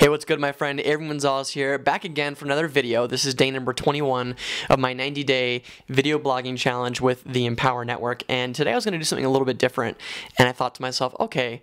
Hey, what's good, my friend? Avery Gonzalez here, back again for another video. This is day number 21 of my 90-day video blogging challenge with the Empower Network, and today I was going to do something a little bit different, and I thought to myself, okay,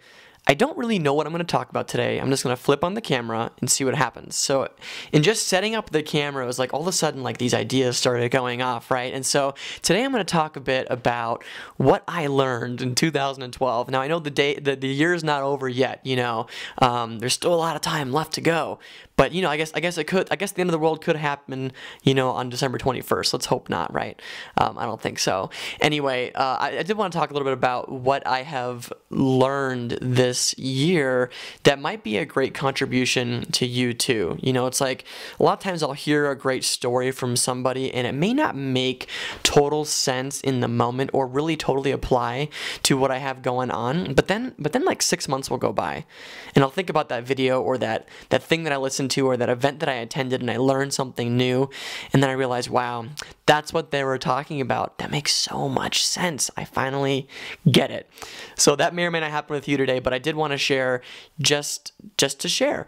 I don't really know what I'm going to talk about today. I'm just going to flip on the camera and see what happens. So in just setting up the camera, it was like all of a sudden like these ideas started going off, right? And so today I'm going to talk a bit about what I learned in 2012. Now I know the year is not over yet, there's still a lot of time left to go. But I guess the end of the world could happen, on December 21st. Let's hope not, right? I don't think so. Anyway, I did want to talk a little bit about what I have learned this year that might be a great contribution to you too. It's like a lot of times I'll hear a great story from somebody and it may not make total sense in the moment or really totally apply to what I have going on. But then like 6 months will go by and I'll think about that video or that thing that I listened to or that event that I attended and I learned something new, and then I realized, wow, that's what they were talking about. That makes so much sense. I finally get it. So that may or may not happen with you today, but I did want to share just to share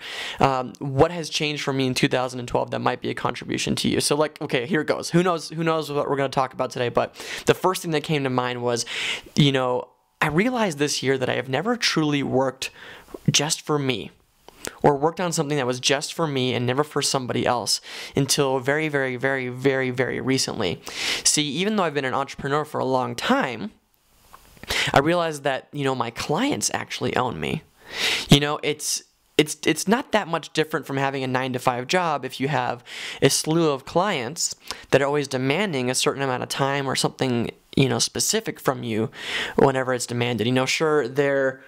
what has changed for me in 2012 that might be a contribution to you. So okay, here it goes. Who knows what we're going to talk about today, but the first thing that came to mind was, I realized this year that I have never truly worked just for me, or worked on something that was just for me and never for somebody else until very, very, very, very, very recently. See, even though I've been an entrepreneur for a long time, I realized that, my clients actually own me. It's not that much different from having a 9-to-5 job if you have a slew of clients that are always demanding a certain amount of time or something, specific from you whenever it's demanded. Sure, they're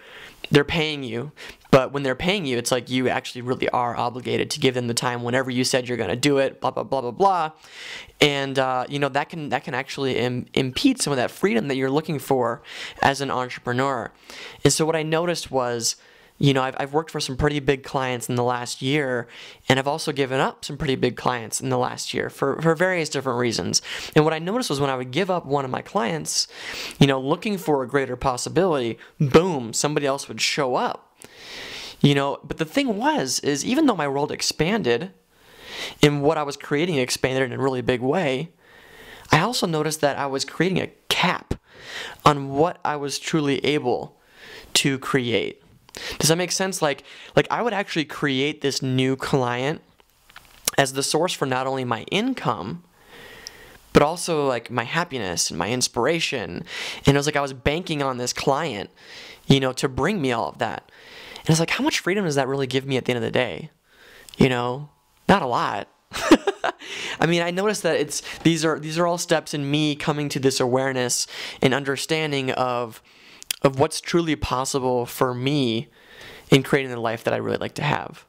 paying you, but when they're paying you, it's like you actually really are obligated to give them the time whenever you said you're going to do it, blah, blah, blah, blah, blah. And, that can actually impede some of that freedom that you're looking for as an entrepreneur. And so what I noticed was, I've worked for some pretty big clients in the last year, and I've also given up some pretty big clients in the last year for various different reasons. And what I noticed was when I would give up one of my clients, looking for a greater possibility, boom, somebody else would show up. But the thing is even though my world expanded and what I was creating expanded in a really big way, I also noticed that I was creating a cap on what I was truly able to create. Does that make sense? Like I would actually create this new client as the source for not only my income, but also like my happiness and my inspiration. And it was like I was banking on this client, to bring me all of that. And it's like, how much freedom does that really give me at the end of the day? Not a lot. I mean, I noticed that these are all steps in me coming to this awareness and understanding of what's truly possible for me in creating the life that I really like to have.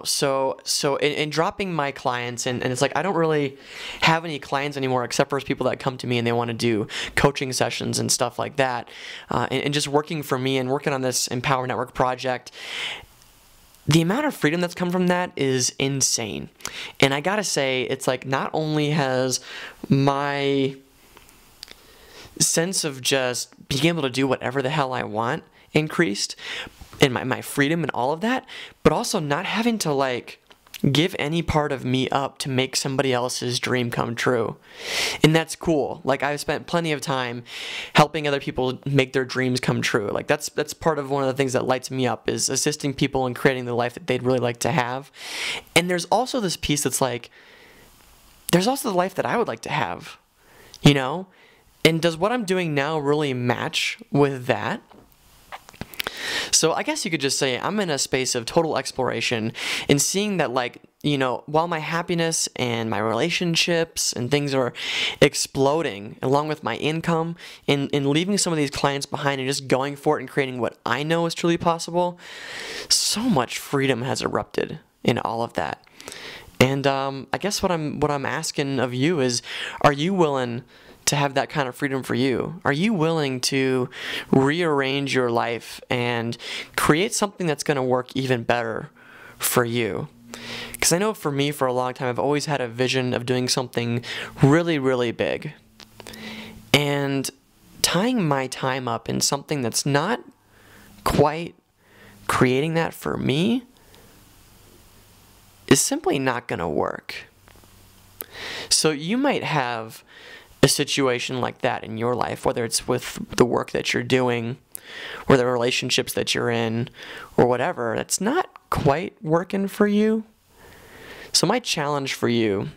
So in dropping my clients, and it's like I don't really have any clients anymore except for people that come to me and they want to do coaching sessions and stuff like that, and just working for me and working on this Empower Network project. The amount of freedom that's come from that is insane. And I gotta say, it's like not only has my sense of just being able to do whatever the hell I want increased, and my freedom and all of that, but also not having to give any part of me up to make somebody else's dream come true. And that's cool. I've spent plenty of time helping other people make their dreams come true. That's part of one of the things that lights me up, is assisting people in creating the life that they'd really like to have. And there's also this piece that's there's also the life that I would like to have, And does what I'm doing now really match with that? So I guess you could just say I'm in a space of total exploration and seeing that while my happiness and my relationships and things are exploding along with my income and leaving some of these clients behind and just going for it and creating what I know is truly possible, so much freedom has erupted in all of that. And I guess what I'm asking of you is, are you willing to have that kind of freedom for you? Are you willing to rearrange your life and create something that's going to work even better for you? Because I know for me, for a long time, I've always had a vision of doing something really, really big. And tying my time up in something that's not quite creating that for me is simply not going to work. So you might have a situation like that in your life, whether it's with the work that you're doing or the relationships that you're in or whatever, that's not quite working for you. So my challenge for you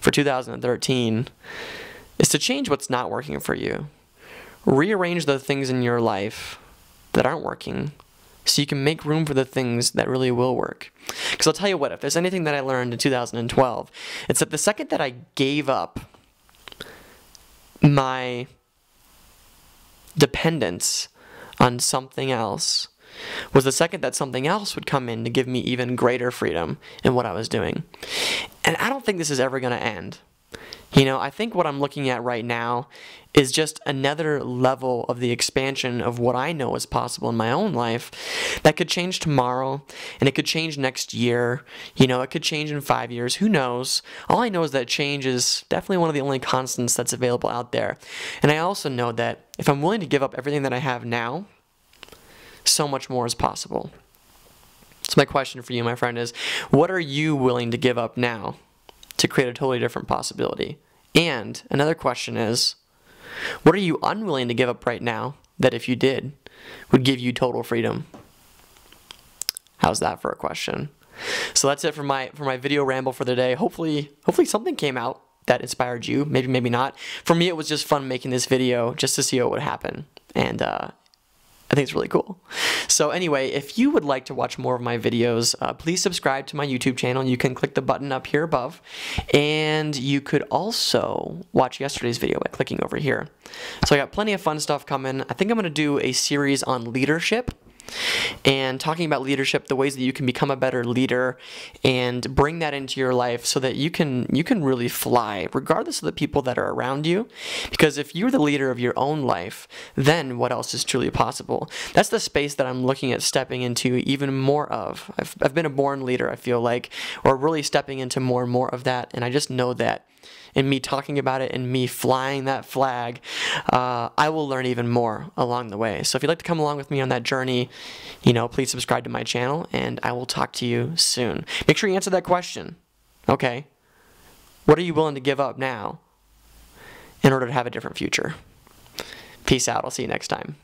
for 2013 is to change what's not working for you. Rearrange the things in your life that aren't working so you can make room for the things that really will work. Because I'll tell you what, if there's anything that I learned in 2012, it's that the second that I gave up my dependence on something else was the second that something else would come in to give me even greater freedom in what I was doing. And I don't think this is ever going to end. You know, I think what I'm looking at right now is just another level of the expansion of what I know is possible in my own life that could change tomorrow, and it could change next year. You know, it could change in 5 years. Who knows? All I know is that change is definitely one of the only constants that's available out there. And I also know that if I'm willing to give up everything that I have now, so much more is possible. So my question for you, my friend, is what are you willing to give up now to create a totally different possibility? And another question is, what are you unwilling to give up right now that if you did would give you total freedom? How's that for a question? So that's it for my video ramble for the day. Hopefully something came out that inspired you. Maybe, maybe not. For me, it was just fun making this video just to see what would happen. And I think it's really cool. So anyway, if you would like to watch more of my videos, please subscribe to my YouTube channel. You can click the button up here above. And you could also watch yesterday's video by clicking over here. So I got plenty of fun stuff coming. I think I'm going to do a series on leadership and talking about leadership, the ways that you can become a better leader and bring that into your life so that you can really fly regardless of the people that are around you. Because if you're the leader of your own life, then what else is truly possible? That's the space that I'm looking at stepping into even more of. I've been a born leader, I feel like, or really stepping into more and more of that, and I just know that in me talking about it and me flying that flag, I will learn even more along the way. So if you'd like to come along with me on that journey, you know, please subscribe to my channel, and I will talk to you soon. Make sure you answer that question. Okay, what are you willing to give up now in order to have a different future? Peace out. I'll see you next time.